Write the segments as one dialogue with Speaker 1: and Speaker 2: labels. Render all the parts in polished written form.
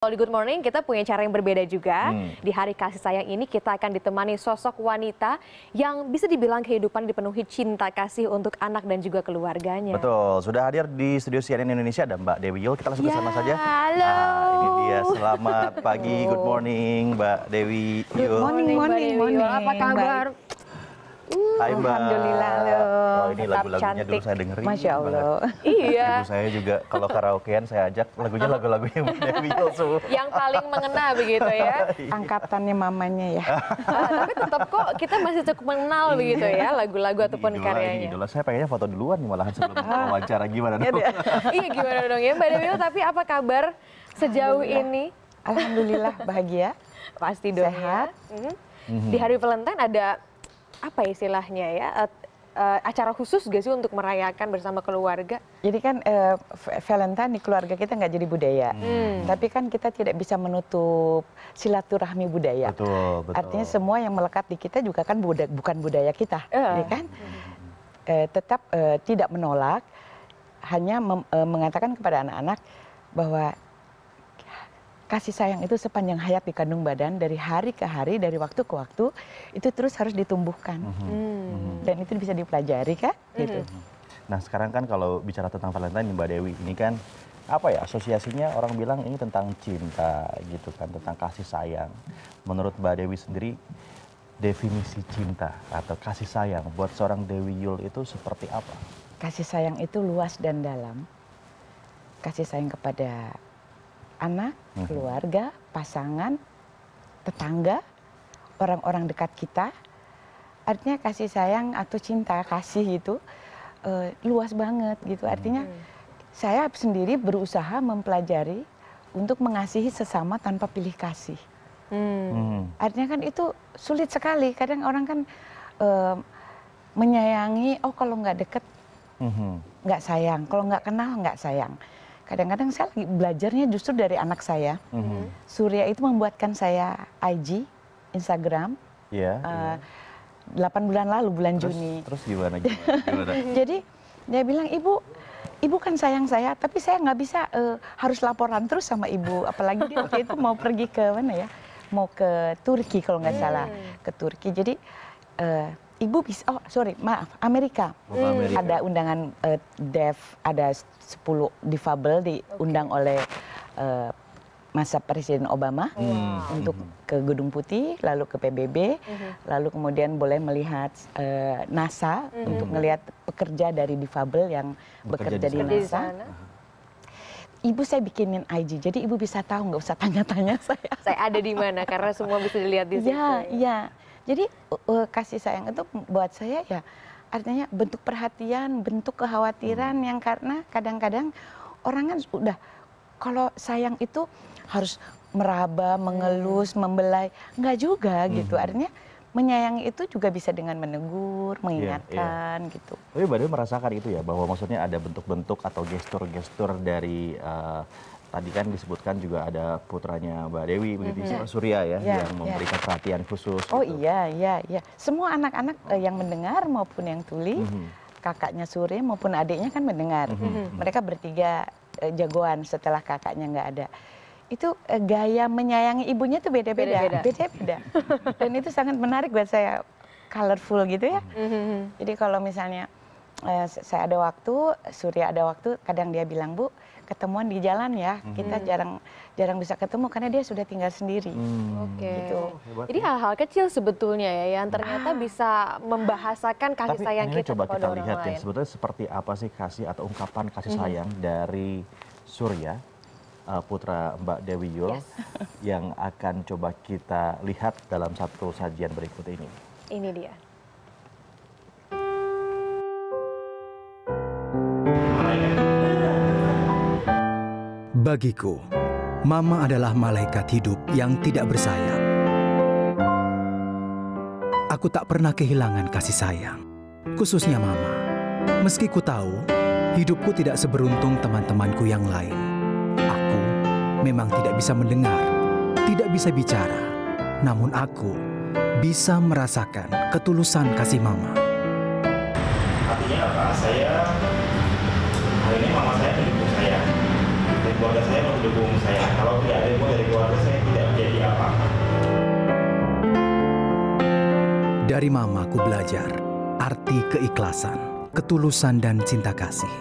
Speaker 1: Kalau di Good Morning kita punya cara yang berbeda juga. Di hari kasih sayang ini kita akan ditemani sosok wanita yang bisa dibilang kehidupan dipenuhi cinta kasih untuk anak dan juga keluarganya.
Speaker 2: Betul, sudah hadir di studio CNN Indonesia ada Mbak Dewi Yul. Kita langsung ke sana saja.
Speaker 1: Halo.
Speaker 2: Nah, ini dia. Selamat pagi, good morning Mbak Dewi Yul.
Speaker 1: Good morning. Apa kabar?
Speaker 2: Hai Mbak.
Speaker 3: Alhamdulillah loh.
Speaker 2: Oh, ini lagu-lagunya dulu saya dengerin.
Speaker 3: Masya Allah.
Speaker 1: Iya.
Speaker 2: Ibu saya juga kalau karaokean saya ajak lagunya lagu-lagunya Mbak Dewi Yul semua.
Speaker 1: Yang paling mengena begitu ya.
Speaker 3: Angkatannya mamanya ya.
Speaker 1: Tapi tetap kok kita masih cukup mengenal begitu ya lagu-lagu ataupun
Speaker 2: Idola,
Speaker 1: karyanya.
Speaker 2: Idola saya pengennya foto duluan nih malahan sebelum wawancara gimana dong.
Speaker 1: Iya gimana dong ya Mbak Dewi Yul, tapi apa kabar sejauh ini?
Speaker 3: Alhamdulillah bahagia.
Speaker 1: Pasti dong
Speaker 3: Sehat.
Speaker 1: ya. Di hari Valentine ada apa istilahnya ya, acara khusus gak sih untuk merayakan bersama keluarga?
Speaker 3: Jadi kan Valentine di keluarga kita nggak jadi budaya. Tapi kan kita tidak bisa menutup silaturahmi budaya.
Speaker 2: Betul.
Speaker 3: Artinya semua yang melekat di kita juga kan bukan budaya kita. Ya kan? Tetap tidak menolak, hanya mengatakan kepada anak-anak bahwa kasih sayang itu sepanjang hayat di kandung badan, dari hari ke hari, dari waktu ke waktu, itu terus harus ditumbuhkan. Dan itu bisa dipelajari kan? Gitu.
Speaker 2: Nah sekarang kan kalau bicara tentang Valentine Mbak Dewi, ini kan apa ya, asosiasinya orang bilang ini tentang cinta gitu kan, tentang kasih sayang. Menurut Mbak Dewi sendiri, definisi cinta atau kasih sayang buat seorang Dewi Yul itu seperti apa?
Speaker 3: Kasih sayang itu luas dan dalam. Kasih sayang kepada anak, keluarga, pasangan, tetangga, orang-orang dekat kita. Artinya kasih sayang atau cinta kasih itu luas banget gitu. Artinya saya sendiri berusaha mempelajari untuk mengasihi sesama tanpa pilih kasih. Artinya kan itu sulit sekali. Kadang orang kan menyayangi, oh kalau nggak deket nggak sayang, kalau nggak kenal nggak sayang. Kadang-kadang saya lagi belajarnya justru dari anak saya. Surya itu membuatkan saya IG, Instagram. 8 bulan lalu, bulan Juni.
Speaker 2: Terus gimana?
Speaker 3: Jadi dia bilang, ibu kan sayang saya, tapi saya nggak bisa harus laporan terus sama ibu. Apalagi dia waktu itu mau pergi ke mana ya? Mau ke Turki kalau nggak salah. Ke Turki. Jadi ibu bisa, Amerika. Ada undangan deaf, ada 10 difabel diundang oleh masa Presiden Obama untuk ke Gedung Putih, lalu ke PBB, lalu kemudian boleh melihat NASA untuk melihat pekerja dari difabel yang bekerja di NASA. Ibu saya bikinin IG, jadi ibu bisa tahu, nggak usah tanya-tanya saya.
Speaker 1: Saya ada di mana, karena semua bisa dilihat di situ.
Speaker 3: Iya. Jadi kasih sayang itu buat saya ya artinya bentuk perhatian, bentuk kekhawatiran yang karena kadang-kadang orang kan udah kalau sayang itu harus meraba, mengelus, membelai, enggak juga gitu. Artinya menyayangi itu juga bisa dengan menegur, mengingatkan gitu.
Speaker 2: Tapi Mbak Dewi merasakan itu ya, bahwa maksudnya ada bentuk-bentuk atau gestur-gestur dari tadi kan disebutkan juga ada putranya Mbak Dewi, begitu Surya ya, yang memberikan perhatian khusus.
Speaker 3: Oh
Speaker 2: gitu.
Speaker 3: iya. Semua anak-anak yang mendengar maupun yang tuli, kakaknya Surya maupun adiknya kan mendengar. Mereka bertiga jagoan setelah kakaknya nggak ada. Itu gaya menyayangi ibunya tuh beda-beda. Dan itu sangat menarik buat saya, colorful gitu ya. Jadi kalau misalnya saya ada waktu, Surya ada waktu, kadang dia bilang, Bu, ketemuan di jalan ya. Kita jarang bisa ketemu karena dia sudah tinggal sendiri. Gitu.
Speaker 1: Jadi hal-hal kecil sebetulnya ya yang ternyata bisa membahasakan kasih sayang kita
Speaker 2: coba
Speaker 1: kepada
Speaker 2: kita
Speaker 1: orang
Speaker 2: lihat
Speaker 1: lain.
Speaker 2: ya, sebetulnya seperti apa sih kasih atau ungkapan kasih sayang dari Surya, putra Mbak Dewi Yul, yang akan coba kita lihat dalam satu sajian berikut ini.
Speaker 1: Ini dia.
Speaker 4: Bagiku, Mama adalah malaikat hidup yang tidak bersayap. Aku tak pernah kehilangan kasih sayang, khususnya Mama. Meski ku tahu, hidupku tidak seberuntung teman-temanku yang lain. Aku memang tidak bisa mendengar, tidak bisa bicara. Namun aku bisa merasakan ketulusan kasih Mama.
Speaker 5: Artinya apa? Hari ini mama saya mendukung saya. keluarga saya mendukung saya. Kalau tidak ada dukungan dari keluarga saya tidak menjadi apa-apa.
Speaker 4: Dari mama ku belajar arti keikhlasan, ketulusan dan cinta kasih.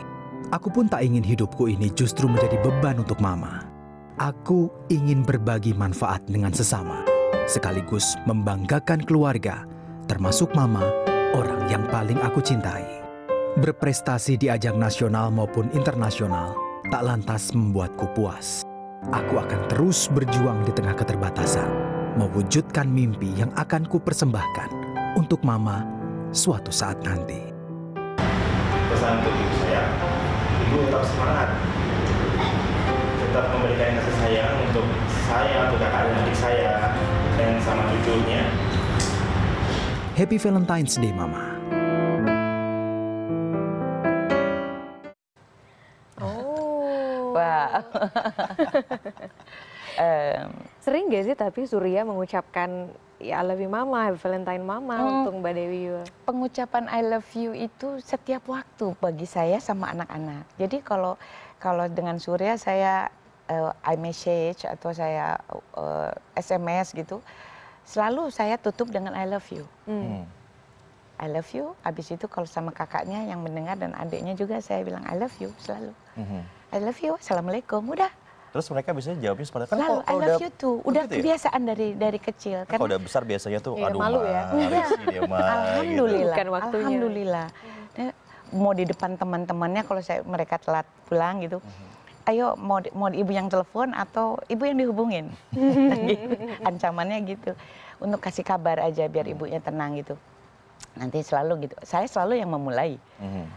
Speaker 4: Aku pun tak ingin hidupku ini justru menjadi beban untuk mama. Aku ingin berbagi manfaat dengan sesama, sekaligus membanggakan keluarga, termasuk mama, orang yang paling aku cintai. Berprestasi di ajang nasional maupun internasional tak lantas membuatku puas. Aku akan terus berjuang di tengah keterbatasan, mewujudkan mimpi yang akan kupersembahkan untuk mama suatu saat nanti.
Speaker 5: Pesan untuk ibu saya, ibu tetap semangat, tetap memberikan kasih sayang untuk saya, untuk kakak dan adik saya, dan sama cucunya.
Speaker 4: Happy Valentine's Day, Mama.
Speaker 1: Oh.
Speaker 3: Wah.
Speaker 1: Sering gak sih tapi Surya mengucapkan ya I love you mama, happy Valentine mama untuk Mbak Dewi?
Speaker 3: Pengucapan I love you itu setiap waktu bagi saya sama anak-anak. Jadi kalau dengan Surya saya iMessage atau saya SMS gitu, selalu saya tutup dengan I love you. I love you, habis itu kalau sama kakaknya yang mendengar dan adiknya juga saya bilang I love you selalu. I love you, assalamualaikum, udah.
Speaker 2: Terus mereka biasanya jawabnya seperti kan
Speaker 3: Selalu, I love you too. Udah
Speaker 2: gitu ya?
Speaker 3: kebiasaan dari kecil.
Speaker 2: Kan kalau udah besar biasanya tuh,
Speaker 1: Iya,
Speaker 2: aduh
Speaker 1: malu ya.
Speaker 2: dia mah.
Speaker 3: Alhamdulillah,
Speaker 1: Bukan waktunya.
Speaker 3: alhamdulillah. Mau di depan teman-temannya kalau mereka telat pulang gitu, ayo mau ibu yang telepon atau ibu yang dihubungin. Gitu. Ancamannya gitu, untuk kasih kabar aja biar ibunya tenang gitu. Nanti selalu gitu, saya selalu yang memulai.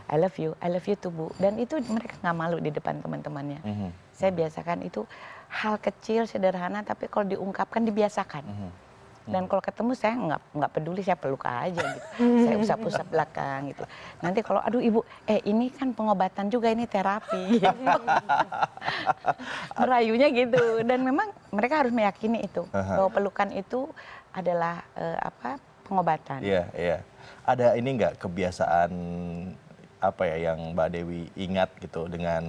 Speaker 3: I love you tuh Bu. Dan itu mereka nggak malu di depan teman-temannya. Saya biasakan itu hal kecil sederhana tapi kalau diungkapkan dibiasakan. Dan kalau ketemu saya nggak peduli, saya peluk aja gitu. Saya usap-usap belakang gitu. Nanti kalau aduh ibu, ini kan pengobatan juga, ini terapi. Gitu. Merayunya gitu. Dan memang mereka harus meyakini itu bahwa pelukan itu adalah pengobatan.
Speaker 2: Iya, iya. Ada ini nggak kebiasaan apa ya yang Mbak Dewi ingat gitu dengan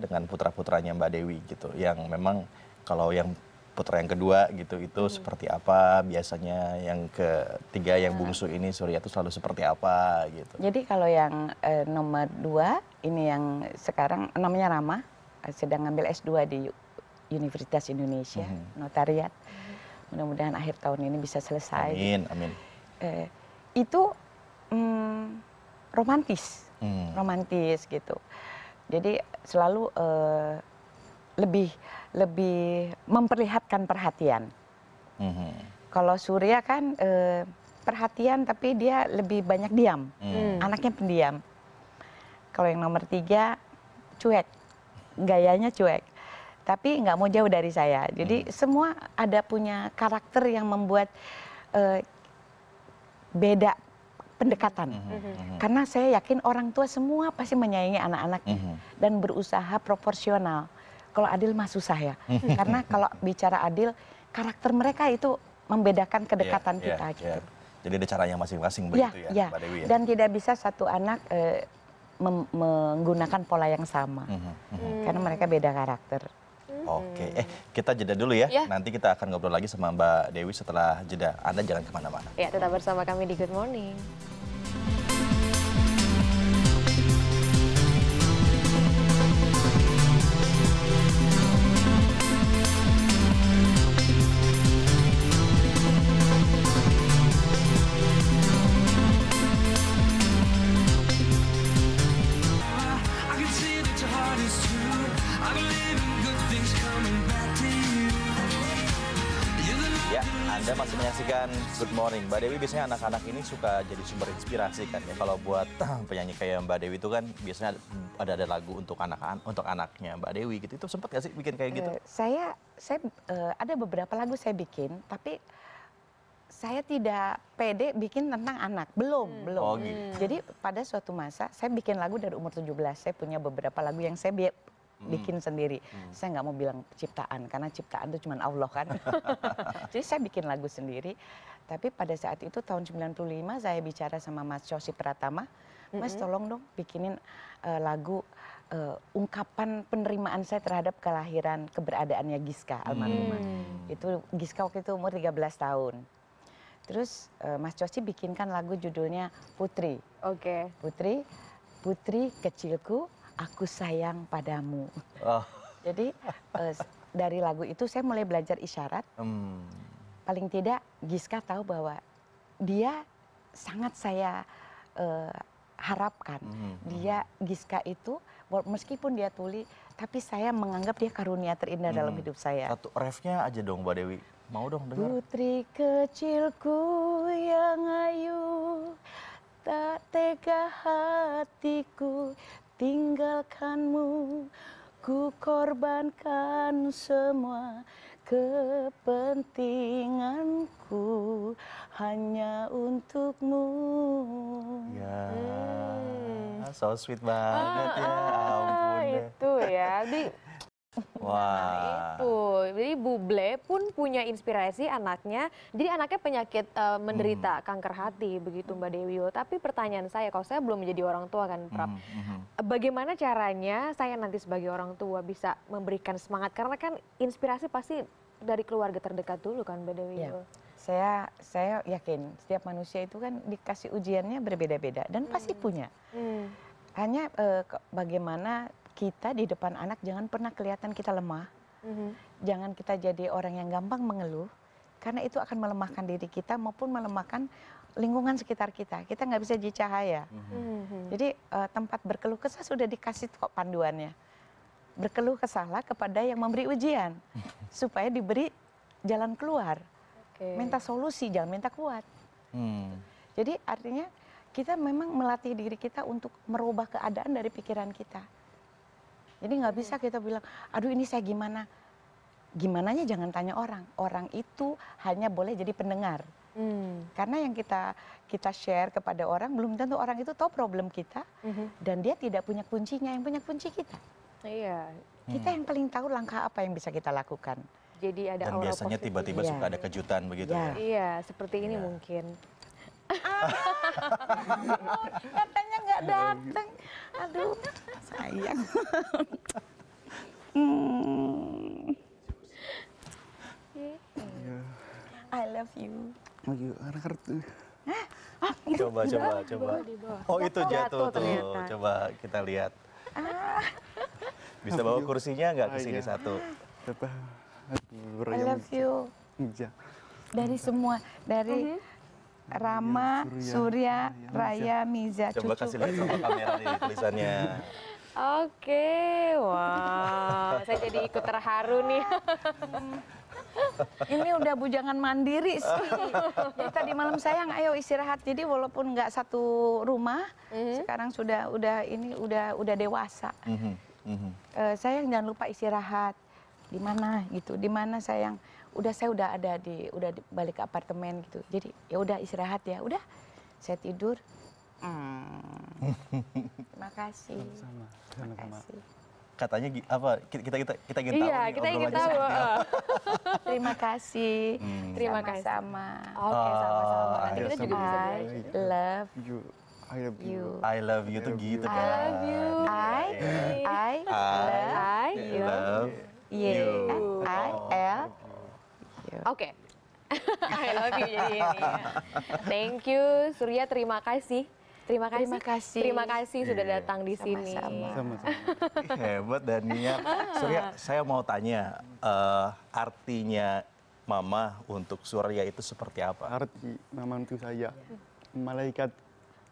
Speaker 2: dengan putra-putranya Mbak Dewi gitu, yang memang kalau yang putra yang kedua gitu itu seperti apa biasanya, yang ketiga yang bungsu ini Surya itu selalu seperti apa gitu.
Speaker 3: Jadi kalau yang nomor 2 ini yang sekarang namanya Rama, sedang ngambil S2 di Universitas Indonesia, notariat. Mudah-mudahan akhir tahun ini bisa selesai.
Speaker 2: Amin, amin.
Speaker 3: Itu romantis, romantis gitu. Jadi selalu lebih memperlihatkan perhatian. Kalau Surya kan perhatian tapi dia lebih banyak diam, anaknya pendiam. Kalau yang nomor 3 cuek, gayanya cuek. Tapi nggak mau jauh dari saya. Jadi semua ada punya karakter yang membuat beda pendekatan. Karena saya yakin orang tua semua pasti menyayangi anak-anaknya dan berusaha proporsional. Kalau Adil mah susah ya. Karena kalau bicara Adil, karakter mereka itu membedakan kedekatan kita gitu.
Speaker 2: Jadi ada caranya masing-masing begitu ya, Mbak Dewi ya.
Speaker 3: Dan tidak bisa satu anak menggunakan pola yang sama. Karena mereka beda karakter.
Speaker 2: Oke, kita jeda dulu ya. Nanti kita akan ngobrol lagi sama Mbak Dewi setelah jeda. Anda jangan kemana-mana.
Speaker 1: Ya, tetap bersama kami di Good Morning.
Speaker 2: Anda masih menyaksikan Good Morning. Mbak Dewi biasanya anak-anak ini suka jadi sumber inspirasi kan ya. Kalau buat penyanyi kayak Mbak Dewi itu kan biasanya ada lagu untuk anaknya Mbak Dewi gitu. Itu sempat gak sih bikin kayak gitu?
Speaker 3: Saya ada beberapa lagu saya bikin, tapi saya tidak pede bikin tentang anak. Belum.
Speaker 2: Oh, gitu.
Speaker 3: Jadi pada suatu masa saya bikin lagu dari umur 17. Saya punya beberapa lagu yang saya bikin sendiri. Saya nggak mau bilang ciptaan, karena ciptaan itu cuma Allah kan. Jadi saya bikin lagu sendiri. Tapi pada saat itu tahun 95 saya bicara sama Mas Cosi Pratama, Mas tolong dong bikinin lagu ungkapan penerimaan saya terhadap kelahiran keberadaannya Giska almarhumah. Itu Giska waktu itu umur 13 tahun. Terus Mas Coci bikinkan lagu judulnya Putri.
Speaker 1: Oke.
Speaker 3: Putri, putri kecilku, aku sayang padamu.
Speaker 2: Oh.
Speaker 3: Jadi dari lagu itu saya mulai belajar isyarat. Paling tidak Giska tahu bahwa dia sangat saya harapkan. Dia Giska itu meskipun dia tuli, tapi saya menganggap dia karunia terindah dalam hidup saya.
Speaker 2: Satu refnya aja dong Mbak Dewi. Mau dong dengar.
Speaker 3: Putri kecilku yang ayu, tak tega hatiku tinggalkanmu. Ku korbankan semua kepentinganku hanya untukmu.
Speaker 2: Ya, so sweet banget ya, ampun deh.
Speaker 1: Itu ya.
Speaker 2: Wah.
Speaker 1: Itu. Jadi Buble pun punya inspirasi anaknya. Jadi anaknya penyakit menderita kanker hati begitu Mbak Dewi. Tapi pertanyaan saya, kalau saya belum menjadi orang tua kan, Prap. Bagaimana caranya saya nanti sebagai orang tua bisa memberikan semangat? Karena kan inspirasi pasti dari keluarga terdekat dulu kan Mbak Dewi.
Speaker 3: Ya. Saya yakin setiap manusia itu kan dikasih ujiannya berbeda-beda dan pasti punya. Hanya bagaimana kita di depan anak jangan pernah kelihatan kita lemah. Jangan kita jadi orang yang gampang mengeluh, karena itu akan melemahkan diri kita maupun melemahkan lingkungan sekitar kita. Kita nggak bisa jadi cahaya. Jadi tempat berkeluh kesah sudah dikasih kok panduannya. Berkeluh kesahlah kepada yang memberi ujian, supaya diberi jalan keluar. Minta solusi, jangan minta kuat. Jadi artinya kita memang melatih diri kita untuk merubah keadaan dari pikiran kita. Jadi nggak bisa kita bilang, aduh ini saya gimana. Gimananya jangan tanya orang. Orang itu hanya boleh jadi pendengar. Karena yang kita share kepada orang, belum tentu orang itu tahu problem kita. Dan dia tidak punya kuncinya, yang punya kunci kita.
Speaker 1: Iya.
Speaker 3: Kita yang paling tahu langkah apa yang bisa kita lakukan.
Speaker 1: Jadi ada
Speaker 2: Dan
Speaker 1: aura
Speaker 2: biasanya
Speaker 1: positif.
Speaker 2: tiba-tiba suka ada kejutan begitu ya.
Speaker 1: Iya, seperti ini mungkin.
Speaker 3: Katanya nggak datang. Aduh, sayang. I love you.
Speaker 2: Coba. Oh itu jatuh tuh.
Speaker 1: ternyata.
Speaker 2: Coba kita lihat. Bisa bawa kursinya nggak ke sini satu?
Speaker 3: I love you. Dari semua, dari Rama, Surya, Raya, Miza,
Speaker 2: Coba
Speaker 3: cucu.
Speaker 2: kasih lihat sama kamera nih tulisannya.
Speaker 1: Oke, wah, saya jadi ikut terharu nih.
Speaker 3: Ini udah bujangan mandiri sih. Jadi tadi malam sayang, ayo istirahat. Jadi walaupun nggak satu rumah, sekarang udah dewasa. Sayang jangan lupa istirahat. Di mana gitu? Di mana sayang? Saya udah di balik ke apartemen gitu. Jadi ya udah istirahat ya. Udah, saya tidur. Terima kasih. Terima kasih.
Speaker 2: Katanya apa? Kita ingin tahu.
Speaker 1: Iya,
Speaker 2: nih
Speaker 1: kita ingin
Speaker 2: obrolannya
Speaker 1: tahu.
Speaker 2: seperti apa.
Speaker 3: Terima kasih.
Speaker 1: Terima kasih.
Speaker 3: Sama-sama.
Speaker 1: Oke, sama-sama. Nanti kita juga bisa
Speaker 3: I love
Speaker 2: I love you.
Speaker 3: you.
Speaker 2: I love you tuh gitu kan.
Speaker 1: I love you.
Speaker 3: I
Speaker 2: love you.
Speaker 1: Oke. I love you jadi ini. Ya. Thank you Surya, terima kasih. Terima kasih.
Speaker 3: Terima kasih.
Speaker 1: Terima kasih sudah datang di sini.
Speaker 3: Sama-sama.
Speaker 2: Hebat Dania. Surya, saya mau tanya artinya Mama untuk Surya itu seperti apa?
Speaker 6: Arti Mama untuk saya malaikat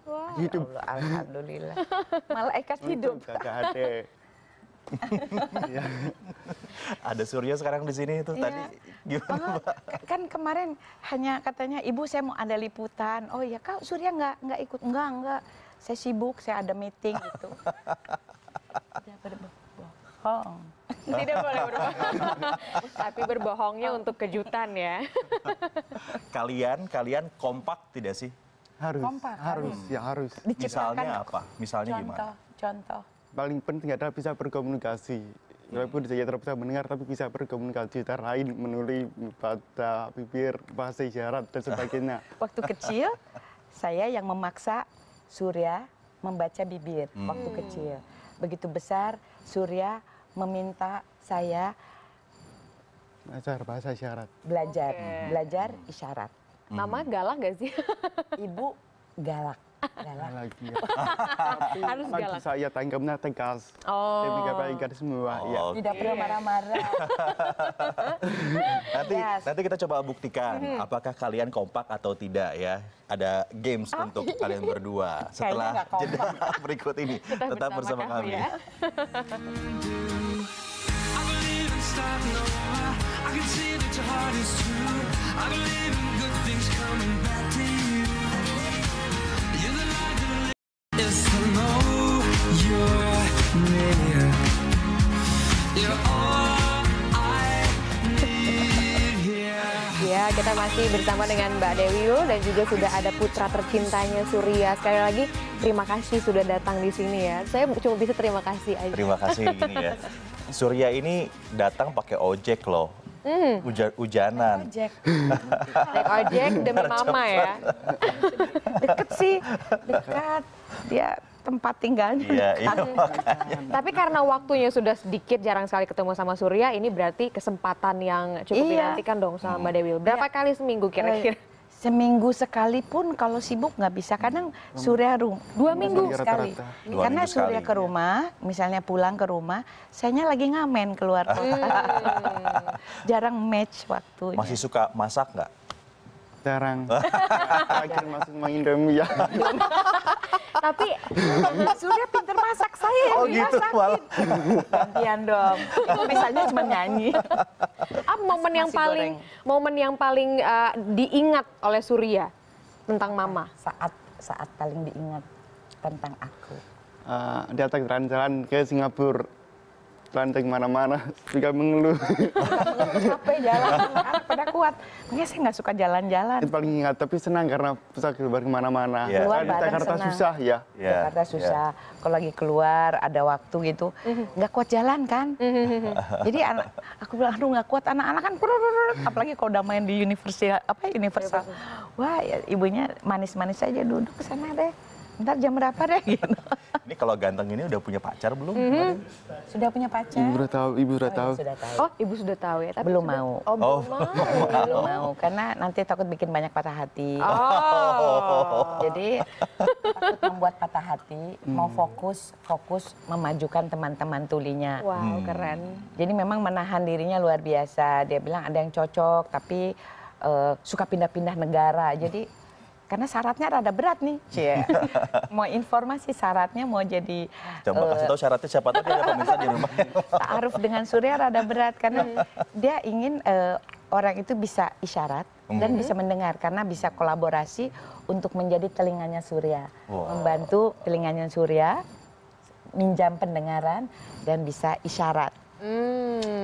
Speaker 1: Wow.
Speaker 6: hidup.
Speaker 3: Alhamdulillah. Malaikat hidup.
Speaker 6: Kakak ada.
Speaker 2: Ada Surya sekarang di sini itu
Speaker 3: Iya.
Speaker 2: tadi gimana Mbak?
Speaker 3: Kan kemarin hanya katanya ibu saya mau ada liputan. Oh ya kak Surya nggak ikut enggak. Saya sibuk, saya ada meeting gitu. Tidak berbohong.
Speaker 1: Tidak boleh berbohong. Tapi berbohongnya untuk kejutan ya.
Speaker 2: Kalian kompak tidak sih?
Speaker 6: Harus.
Speaker 3: Kompak,
Speaker 6: Harus.
Speaker 3: Diciptakan
Speaker 2: Misalnya apa? Misalnya gimana?
Speaker 3: contoh.
Speaker 6: Paling penting adalah bisa berkomunikasi. Walaupun saya tidak bisa mendengar, tapi bisa berkomunikasi cara lain, menulis, baca, bibir, bahasa isyarat, dan sebagainya.
Speaker 3: Waktu kecil saya yang memaksa Surya membaca bibir waktu kecil. begitu besar Surya meminta saya
Speaker 6: Belajar bahasa isyarat.
Speaker 3: belajar isyarat.
Speaker 1: Mama galak gak sih?
Speaker 3: Ibu galak.
Speaker 6: Lagi.
Speaker 1: Harus
Speaker 6: Bagi
Speaker 1: galak.
Speaker 6: saya tanggapnya tegas.
Speaker 1: Oh.
Speaker 6: Ketika baikkan semua. Ya.
Speaker 2: Oh,
Speaker 3: Tidak pernah marah-marah.
Speaker 2: nanti kita coba buktikan apakah kalian kompak atau tidak ya. Ada games untuk kalian berdua setelah
Speaker 3: nggak kompak.
Speaker 2: jeda berikut ini. Tetap bersama kami.
Speaker 1: ya.
Speaker 7: I believe in starting over. I can see that your heart is true. I believe in good things coming back to you. You're the light that lives. Yes, I know you're near. You're all I need here.
Speaker 1: Ya, kita masih bersama dengan Mbak Dewi Yul dan juga sudah ada putra tercintanya Surya. Sekali lagi terima kasih sudah datang di sini ya. Saya cuma bisa terima kasih aja.
Speaker 2: Terima kasih gini ya. Surya ini datang pakai ojek loh. Hujanan.
Speaker 3: Ojek.
Speaker 1: Naik ojek demi mama ya.
Speaker 3: Deket sih, dekat. Dia tempat tinggalnya.
Speaker 2: Iya, iya.
Speaker 1: Tapi karena waktunya sudah sedikit, jarang sekali ketemu sama Surya, ini berarti kesempatan yang cukup
Speaker 3: Iya.
Speaker 1: dinantikan dong sama Mbak Dewi Yul. Berapa kali seminggu kira-kira?
Speaker 3: Seminggu sekali pun kalau sibuk nggak bisa. Kadang Surya 2 minggu sekali.
Speaker 6: Rata-rata.
Speaker 2: 2
Speaker 3: Karena
Speaker 2: minggu
Speaker 3: Surya
Speaker 2: sekali.
Speaker 3: ke rumah, misalnya pulang ke rumah, sayanya lagi ngamen keluar kota. Jarang match waktunya.
Speaker 2: Masih suka masak nggak?
Speaker 6: Jarang. Terakhir masuk main Indomie ya.
Speaker 1: Tapi
Speaker 3: Surya pinter masak, saya yang
Speaker 2: Oh gitu
Speaker 3: dimasakin.
Speaker 2: malah.
Speaker 3: Gantian dong. Itu bisanya cuma nyanyi.
Speaker 1: apa
Speaker 3: Nasi
Speaker 1: momen yang paling diingat oleh Surya tentang mama?
Speaker 3: Saat paling diingat tentang aku.
Speaker 6: Datang jalan-jalan ke Singapura. Lantai kemana-mana, juga mengeluh.
Speaker 3: Capek jalan, anak pada kuat. Makanya saya nggak suka jalan-jalan.
Speaker 6: Itu paling ingat, tapi senang karena bisa keluar kemana-mana.
Speaker 2: Iya.
Speaker 3: Keluar
Speaker 6: Di
Speaker 3: bareng
Speaker 6: Jakarta
Speaker 3: senang.
Speaker 6: susah ya.
Speaker 2: Iya,
Speaker 3: Jakarta susah. Kalau lagi keluar ada waktu gitu, nggak kuat jalan kan. Jadi aku bilang, aduh nggak kuat, anak-anak kan apalagi kalau udah main di Universal. Wah, ya, ibunya manis-manis aja, duduk ke sana deh. Ntar jam berapa deh gitu.
Speaker 2: Ini kalau ganteng ini udah punya pacar belum?
Speaker 3: Sudah punya pacar?
Speaker 6: Ibu udah tahu, ibu udah tahu.
Speaker 3: Sudah tahu.
Speaker 1: Oh, ibu sudah tahu ya, tapi
Speaker 3: Belum
Speaker 1: sudah-
Speaker 3: mau.
Speaker 1: Oh, belum mau.
Speaker 3: Belum mau, karena nanti takut bikin banyak patah hati.
Speaker 1: Oh.
Speaker 3: Jadi takut membuat patah hati, mau fokus memajukan teman-teman tulinya.
Speaker 1: Wow, keren.
Speaker 3: Jadi memang menahan dirinya luar biasa. Dia bilang ada yang cocok, tapi suka pindah-pindah negara. Jadi karena syaratnya rada berat nih, Cie. Mau informasi syaratnya mau jadi
Speaker 2: Coba kasih tahu syaratnya, siapa tahu dia ada pemirsa di rumah.
Speaker 3: ta'aruf dengan Surya rada berat karena dia ingin orang itu bisa isyarat dan bisa mendengar karena bisa kolaborasi untuk menjadi telinganya Surya, membantu telinganya Surya minjam pendengaran dan bisa isyarat.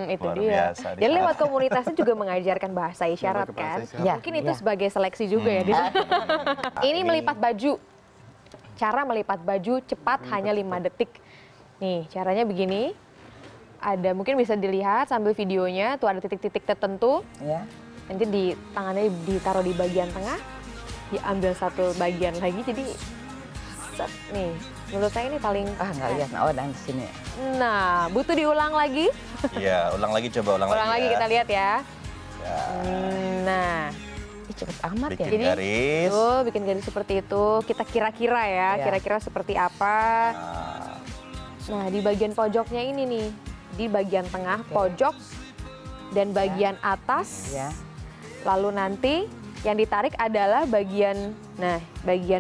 Speaker 1: Itu
Speaker 2: Luar
Speaker 1: dia.
Speaker 2: biasa,
Speaker 1: Jadi
Speaker 2: Dika.
Speaker 1: lewat komunitasnya juga mengajarkan bahasa isyarat
Speaker 6: Bahasa
Speaker 1: kan?
Speaker 6: isyarat.
Speaker 3: Ya,
Speaker 1: Mungkin itu
Speaker 3: ya.
Speaker 1: sebagai seleksi juga ya. Di Ini melipat baju. Cara melipat baju cepat hanya 5 detik. Nih, caranya begini. Ada mungkin bisa dilihat sambil videonya, tuh ada titik-titik tertentu.
Speaker 3: Ya.
Speaker 1: Nanti di tangannya ditaruh di bagian tengah, diambil satu bagian lagi, jadi set nih. Menurut saya ini paling
Speaker 3: Nggak lihat. Oh, dan sini.
Speaker 1: Nah, butuh diulang lagi.
Speaker 2: Iya, ulang lagi, coba ulang
Speaker 1: Lagi
Speaker 2: ya.
Speaker 1: kita lihat ya.
Speaker 2: Ya.
Speaker 1: Nah,
Speaker 3: Cepet amat
Speaker 2: Bikin
Speaker 3: ya.
Speaker 1: Jadi,
Speaker 2: garis.
Speaker 1: tuh bikin garis seperti itu. Kita kira-kira ya,
Speaker 3: Iya.
Speaker 1: kira-kira seperti apa. Nah, di bagian pojoknya ini nih, di bagian tengah pojok dan bagian atas.
Speaker 3: Ya.
Speaker 1: Lalu nanti yang ditarik adalah bagian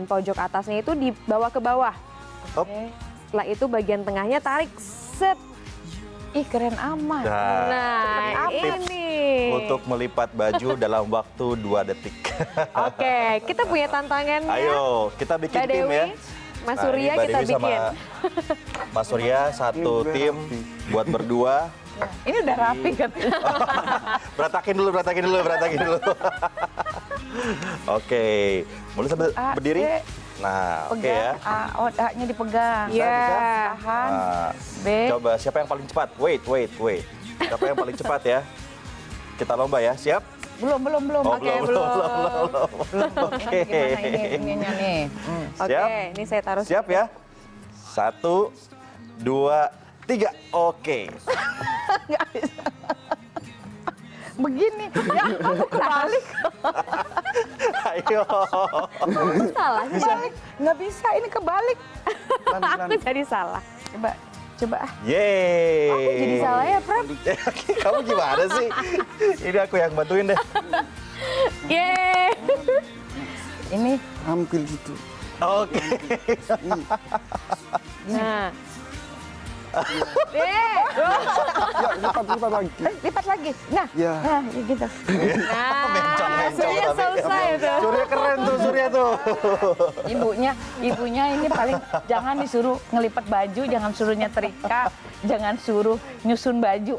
Speaker 1: pojok atasnya itu dibawa ke bawah.
Speaker 2: Hop.
Speaker 1: Setelah itu bagian tengahnya tarik set.
Speaker 3: Ih, keren amat.
Speaker 1: Nah,
Speaker 2: tips
Speaker 1: ini.
Speaker 2: untuk melipat baju dalam waktu 2 detik.
Speaker 1: Oke, kita punya tantangannya.
Speaker 2: Ayo, kita bikin
Speaker 1: Mbak
Speaker 2: tim
Speaker 1: Dewi,
Speaker 2: ya.
Speaker 1: Mas
Speaker 2: Nah,
Speaker 1: Surya
Speaker 2: ini Mbak
Speaker 1: kita
Speaker 2: Dewi sama
Speaker 1: bikin.
Speaker 2: Mas Surya satu
Speaker 6: Ini
Speaker 2: tim buat berdua.
Speaker 3: Ini udah rapi kan.
Speaker 2: Beratakin dulu. Oke, mulai sambil
Speaker 3: A,
Speaker 2: berdiri.
Speaker 3: B.
Speaker 2: Nah, oke ya.
Speaker 3: Pegang, A-nya dipegang.
Speaker 1: Iya.
Speaker 3: Tahan.
Speaker 2: Nah,
Speaker 3: B.
Speaker 2: coba siapa yang paling cepat? Wait. Siapa yang paling cepat ya? Kita lomba ya, siap?
Speaker 3: Belum.
Speaker 2: Oh,
Speaker 3: Oke,
Speaker 2: belum.
Speaker 3: Oke. Gimana ininya nih?
Speaker 1: Oke,
Speaker 2: Siap?
Speaker 1: ini saya taruh.
Speaker 2: Siap ya? 1, 2, 3. Oke.
Speaker 3: Nggak bisa. Begini, ya kamu kebalik.
Speaker 2: Ayo.
Speaker 1: Salah sih.
Speaker 3: Balik. Nggak bisa, ini kebalik.
Speaker 1: Aku jadi salah.
Speaker 3: Coba ah.
Speaker 2: Yeay.
Speaker 1: Aku jadi salah ya, Prab?
Speaker 2: Kamu gimana sih? Ini aku yang bantuin deh.
Speaker 1: Yeay.
Speaker 3: Ini
Speaker 6: Hampir gitu.
Speaker 2: Oke.
Speaker 1: Nah.
Speaker 6: Ya, lipat lagi.
Speaker 3: lipat lagi. Nah,
Speaker 6: Ya.
Speaker 3: nah gitu.
Speaker 1: Nah, Surya selesai tuh.
Speaker 2: Surya keren tuh, Surya tuh.
Speaker 3: Ibunya ini paling jangan disuruh ngelipat baju, jangan suruh nyetrika, jangan suruh nyusun baju.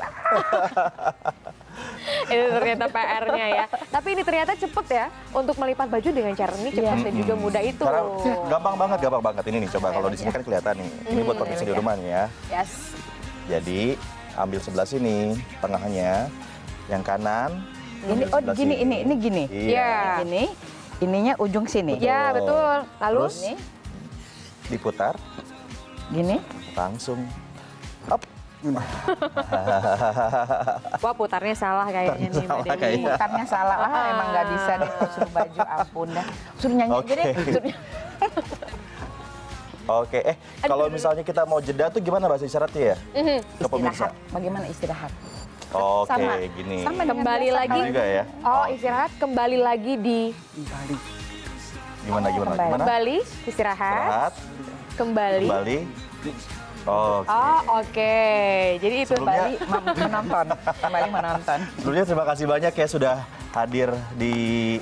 Speaker 1: Itu ternyata PR-nya ya. Tapi ini ternyata cepet ya untuk melipat baju dengan cara ini cepat dan juga mudah itu.
Speaker 2: Karena gampang banget ini nih. Coba kalau di sini kan kelihatan nih. Ini buat pemirsa di rumah nih ya.
Speaker 1: Yes.
Speaker 2: Jadi ambil sebelah sini, tengahnya, yang kanan.
Speaker 3: Ini
Speaker 2: ambil sebelah
Speaker 3: gini,
Speaker 2: sini.
Speaker 3: ini gini.
Speaker 2: Iya.
Speaker 3: Gini, ininya ujung sini.
Speaker 1: Ya, betul. Lalu
Speaker 2: Terus diputar,
Speaker 3: Gini.
Speaker 2: langsung. Up.
Speaker 1: wah putarnya salah kayaknya nih Mbak
Speaker 2: Salah
Speaker 1: Dewi.
Speaker 2: kayaknya.
Speaker 3: Bukannya salah, emang nggak bisa deh kalau suruh baju, ampun dah. Suruh nyanyi aja deh.
Speaker 2: Oke.
Speaker 3: Suruh-
Speaker 2: Oke, kalau misalnya kita mau jeda tuh gimana bahasa isyaratnya ya? Ke pemirsa.
Speaker 3: Istirahat. Bagaimana istirahat?
Speaker 2: Oke,
Speaker 3: Sama.
Speaker 2: gini.
Speaker 3: Sama dengan
Speaker 1: Kembali
Speaker 3: biasa
Speaker 1: lagi.
Speaker 2: Sama juga ya.
Speaker 1: Oh, istirahat kembali lagi di
Speaker 2: Gimana?
Speaker 1: kembali istirahat,
Speaker 2: Istirahat,
Speaker 1: kembali.
Speaker 2: kembali. Oke.
Speaker 1: Oh, oke. Jadi itu
Speaker 2: Sebelumnya-
Speaker 3: Kembali menonton. Kembali menonton.
Speaker 2: Sebelumnya terima kasih banyak ya sudah hadir di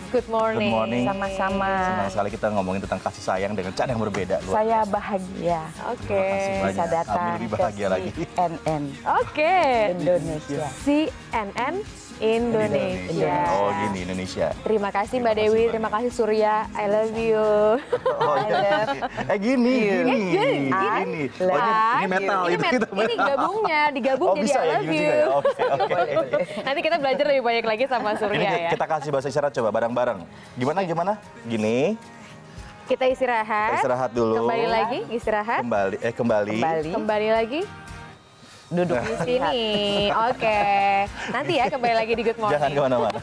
Speaker 1: Good morning.
Speaker 2: Good Morning.
Speaker 3: Sama-sama.
Speaker 2: Senang sekali kita ngomongin tentang kasih sayang dengan cara yang berbeda. Luar
Speaker 3: Saya bahagia
Speaker 1: Oke.
Speaker 2: Terima kasih
Speaker 3: bisa
Speaker 2: banyak.
Speaker 3: datang
Speaker 2: Kami lebih bahagia
Speaker 3: ke
Speaker 2: lagi.
Speaker 3: CNN
Speaker 1: Oke.
Speaker 3: Indonesia.
Speaker 1: CNN Indonesia.
Speaker 2: Oh gini Indonesia.
Speaker 1: Terima kasih Mbak
Speaker 2: Terima kasih
Speaker 1: Dewi,
Speaker 2: banyak.
Speaker 1: terima kasih Surya. I love you.
Speaker 2: Oh iya. Gini.
Speaker 3: I
Speaker 2: Oh, ini metal.
Speaker 1: Ini,
Speaker 2: itu kita
Speaker 1: ini gabungnya, digabung
Speaker 2: Oh
Speaker 1: jadi
Speaker 2: bisa
Speaker 1: I
Speaker 2: ya
Speaker 1: love
Speaker 2: gitu
Speaker 1: you.
Speaker 2: juga ya. Oke.
Speaker 1: Nanti kita belajar lebih banyak lagi sama
Speaker 2: Ini
Speaker 1: Surya ya.
Speaker 2: kita kasih bahasa isyarat coba bareng-bareng. Gimana? Gini.
Speaker 1: Kita istirahat.
Speaker 2: Kita istirahat dulu.
Speaker 1: Kembali lagi, istirahat.
Speaker 2: Kembali.
Speaker 1: Kembali lagi
Speaker 3: Duduk
Speaker 1: di sini. Oke. Nanti ya kembali lagi di Good Morning.
Speaker 2: Jangan kemana-mana.